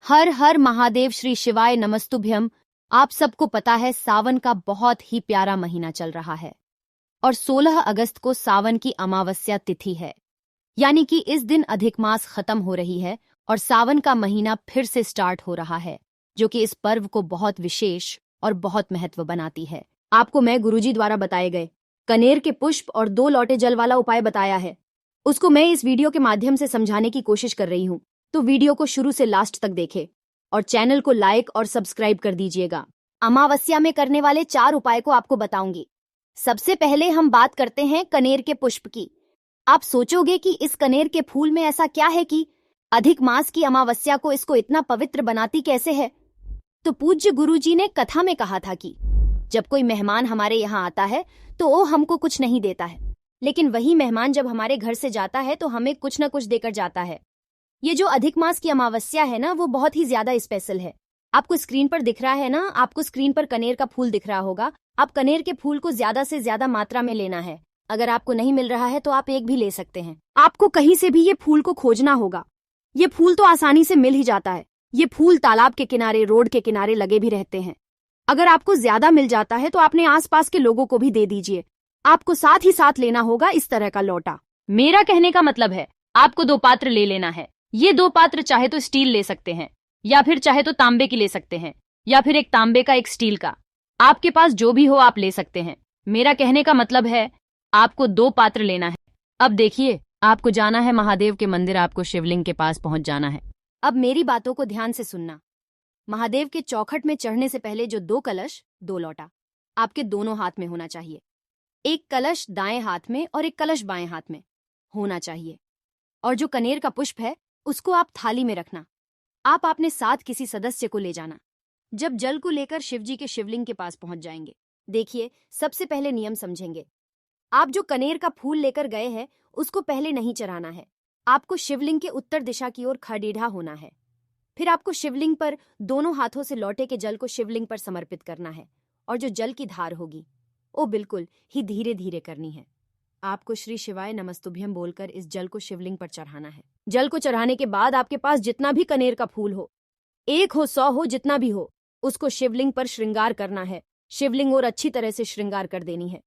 हर हर महादेव, श्री शिवाय नमस्तुभ्यम। आप सबको पता है सावन का बहुत ही प्यारा महीना चल रहा है और 16 अगस्त को सावन की अमावस्या तिथि है, यानी कि इस दिन अधिक मास खत्म हो रही है और सावन का महीना फिर से स्टार्ट हो रहा है, जो कि इस पर्व को बहुत विशेष और बहुत महत्व बनाती है। आपको मैं गुरुजी द्वारा बताए गए कनेर के पुष्प और 2 लोटे जल वाला उपाय बताया है, उसको मैं इस वीडियो के माध्यम से समझाने की कोशिश कर रही हूँ। तो वीडियो को शुरू से लास्ट तक देखें और चैनल को लाइक और सब्सक्राइब कर दीजिएगा। अमावस्या में करने वाले 4 उपाय को आपको बताऊंगी। सबसे पहले हम बात करते हैं कनेर के पुष्प की। आप सोचोगे कि इस कनेर के फूल में ऐसा क्या है कि अधिक मास की अमावस्या को इसको इतना पवित्र बनाती कैसे है? तो पूज्य गुरुजी ने कथा में कहा था कि जब कोई मेहमान हमारे यहाँ आता है तो वो हमको कुछ नहीं देता है, लेकिन वही मेहमान जब हमारे घर से जाता है तो हमें कुछ न कुछ देकर जाता है। ये जो अधिक मास की अमावस्या है ना, वो बहुत ही ज्यादा स्पेशल है। आपको स्क्रीन पर दिख रहा है ना, आपको स्क्रीन पर कनेर का फूल दिख रहा होगा। आप कनेर के फूल को ज्यादा से ज्यादा मात्रा में लेना है। अगर आपको नहीं मिल रहा है तो आप एक भी ले सकते हैं। आपको कहीं से भी ये फूल को खोजना होगा। ये फूल तो आसानी से मिल ही जाता है। ये फूल तालाब के किनारे, रोड के किनारे लगे भी रहते हैं। अगर आपको ज्यादा मिल जाता है तो अपने आसपास के लोगों को भी दे दीजिए। आपको साथ ही साथ लेना होगा इस तरह का लोटा। मेरा कहने का मतलब है आपको 2 पात्र ले लेना है। ये 2 पात्र चाहे तो स्टील ले सकते हैं या फिर चाहे तो तांबे की ले सकते हैं या फिर एक तांबे का एक स्टील का। आपके पास जो भी हो आप ले सकते हैं। मेरा कहने का मतलब है आपको 2 पात्र लेना है। अब देखिए, आपको जाना है महादेव के मंदिर, आपको शिवलिंग के पास पहुंच जाना है। अब मेरी बातों को ध्यान से सुनना। महादेव के चौखट में चढ़ने से पहले जो 2 कलश, 2 लोटा आपके दोनों हाथ में होना चाहिए। एक कलश दाएं हाथ में और एक कलश बाएं हाथ में होना चाहिए। और जो कनेर का पुष्प है उसको आप थाली में रखना। आप अपने साथ किसी सदस्य को ले जाना। जब जल को लेकर शिवजी के शिवलिंग के पास पहुंच जाएंगे, देखिए सबसे पहले नियम समझेंगे। आप जो कनेर का फूल लेकर गए हैं उसको पहले नहीं चढ़ाना है। आपको शिवलिंग के उत्तर दिशा की ओर खड़ीढ़ा होना है। फिर आपको शिवलिंग पर दोनों हाथों से लोटे के जल को शिवलिंग पर समर्पित करना है और जो जल की धार होगी वो बिल्कुल ही धीरे धीरे करनी है। आपको श्री शिवाय नमस्तुभ्यम बोलकर इस जल को शिवलिंग पर चढ़ाना है। जल को चढ़ाने के बाद आपके पास जितना भी कनेर का फूल हो, 1 हो 100 हो, जितना भी हो, उसको शिवलिंग पर श्रृंगार करना है। शिवलिंग और अच्छी तरह से श्रृंगार कर देनी है।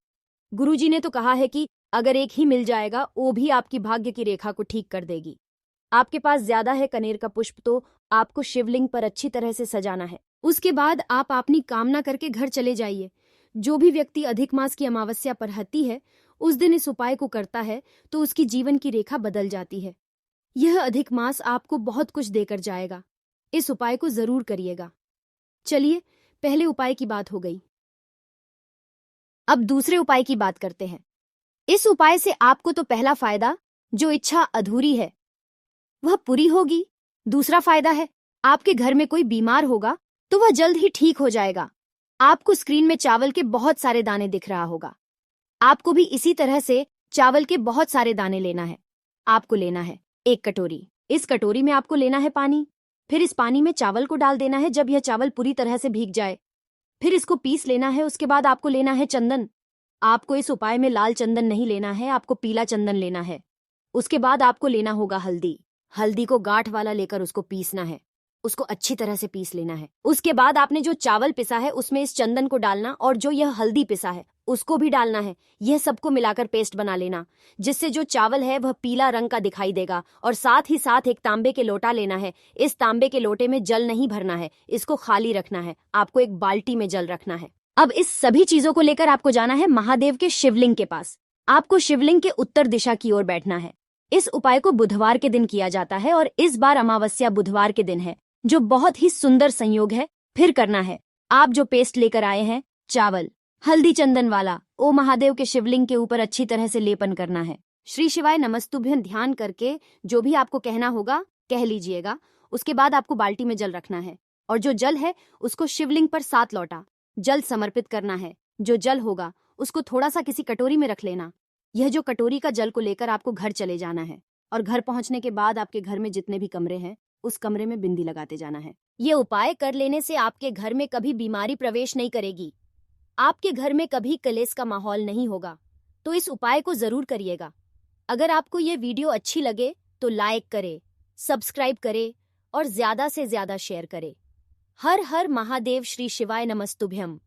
गुरुजी ने तो कहा है कि अगर एक ही मिल जाएगा वो भी आपकी भाग्य की रेखा को ठीक कर देगी। आपके पास ज्यादा है कनेर का पुष्प तो आपको शिवलिंग पर अच्छी तरह से सजाना है। उसके बाद आप अपनी कामना करके घर चले जाइए। जो भी व्यक्ति अधिक मास की अमावस्या पर हती है उस दिन इस उपाय को करता है तो उसकी जीवन की रेखा बदल जाती है। यह अधिक मास आपको बहुत कुछ देकर जाएगा। इस उपाय को जरूर करिएगा। चलिए, पहले उपाय की बात हो गई। अब दूसरे उपाय की बात करते हैं। इस उपाय से आपको तो पहला फायदा, जो इच्छा अधूरी है वह पूरी होगी। दूसरा फायदा है, आपके घर में कोई बीमार होगा तो वह जल्द ही ठीक हो जाएगा। आपको स्क्रीन में चावल के बहुत सारे दाने दिख रहा होगा। आपको भी इसी तरह से चावल के बहुत सारे दाने लेना है। आपको लेना है 1 कटोरी। इस कटोरी में आपको लेना है पानी। फिर इस पानी में चावल को डाल देना है जब यह चावल पूरी तरह से भीग जाए। फिर इसको पीस लेना है। उसके बाद आपको लेना है चंदन। आपको इस उपाय में लाल चंदन नहीं लेना है, आपको पीला चंदन लेना है। उसके बाद आपको लेना होगा हल्दी। हल्दी को गांठ वाला लेकर उसको पीसना है। उसको अच्छी तरह से पीस लेना है। उसके बाद आपने जो चावल पिसा है उसमें इस चंदन को डालना और जो यह हल्दी पिसा है उसको भी डालना है। यह सबको मिलाकर पेस्ट बना लेना, जिससे जो चावल है वह पीला रंग का दिखाई देगा। और साथ ही साथ एक तांबे के लोटा लेना है। इस तांबे के लोटे में जल नहीं भरना है, इसको खाली रखना है। आपको एक बाल्टी में जल रखना है। अब इस सभी चीजों को लेकर आपको जाना है महादेव के शिवलिंग के पास। आपको शिवलिंग के उत्तर दिशा की ओर बैठना है। इस उपाय को बुधवार के दिन किया जाता है और इस बार अमावस्या बुधवार के दिन है, जो बहुत ही सुंदर संयोग है। फिर करना है, आप जो पेस्ट लेकर आए हैं, चावल हल्दी चंदन वाला, ओ महादेव के शिवलिंग के ऊपर अच्छी तरह से लेपन करना है। श्री शिवाय नमस्तुभ्यं ध्यान करके जो भी आपको कहना होगा कह लीजिएगा। उसके बाद आपको बाल्टी में जल रखना है और जो जल है उसको शिवलिंग पर 7 लोटा जल समर्पित करना है। जो जल होगा उसको थोड़ा सा किसी कटोरी में रख लेना। यह जो कटोरी का जल को लेकर आपको घर चले जाना है और घर पहुंचने के बाद आपके घर में जितने भी कमरे हैं उस कमरे में बिंदी लगाते जाना है। ये उपाय कर लेने से आपके घर में कभी बीमारी प्रवेश नहीं करेगी। आपके घर में कभी कलेश का माहौल नहीं होगा। तो इस उपाय को जरूर करिएगा। अगर आपको ये वीडियो अच्छी लगे तो लाइक करें, सब्सक्राइब करें और ज्यादा से ज्यादा शेयर करें। हर हर महादेव, श्री शिवाय नमस्तुभ्यम।